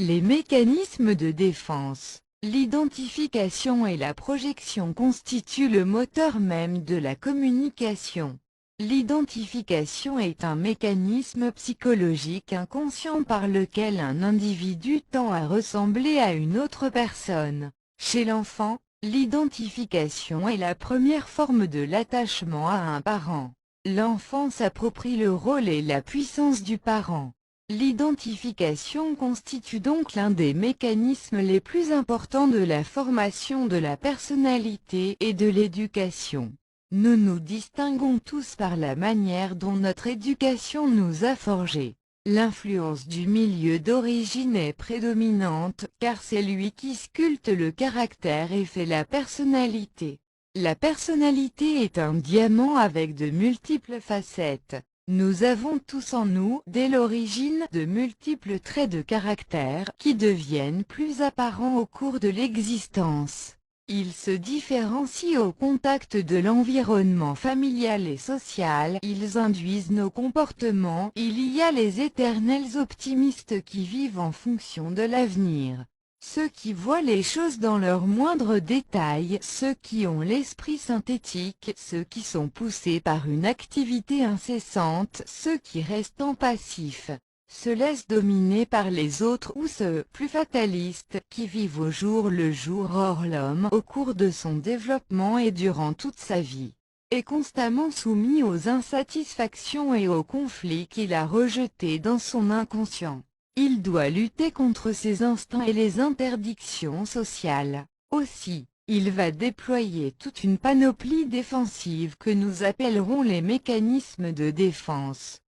Les mécanismes de défense, l'identification et la projection constituent le moteur même de la communication. L'identification est un mécanisme psychologique inconscient par lequel un individu tend à ressembler à une autre personne. Chez l'enfant, l'identification est la première forme de l'attachement à un parent. L'enfant s'approprie le rôle et la puissance du parent. L'identification constitue donc l'un des mécanismes les plus importants de la formation de la personnalité et de l'éducation. Nous nous distinguons tous par la manière dont notre éducation nous a forgés. L'influence du milieu d'origine est prédominante, car c'est lui qui sculpte le caractère et fait la personnalité. La personnalité est un diamant avec de multiples facettes. Nous avons tous en nous, dès l'origine, de multiples traits de caractère qui deviennent plus apparents au cours de l'existence. Ils se différencient au contact de l'environnement familial et social, ils induisent nos comportements. Il y a les éternels optimistes qui vivent en fonction de l'avenir. Ceux qui voient les choses dans leurs moindres détails, ceux qui ont l'esprit synthétique, ceux qui sont poussés par une activité incessante, ceux qui restent passifs, se laissent dominer par les autres ou ceux, plus fatalistes, qui vivent au jour le jour. Or l'homme, au cours de son développement et durant toute sa vie, est constamment soumis aux insatisfactions et aux conflits qu'il a rejetés dans son inconscient. Il doit lutter contre ses instincts et les interdictions sociales. Aussi, il va déployer toute une panoplie défensive que nous appellerons les mécanismes de défense.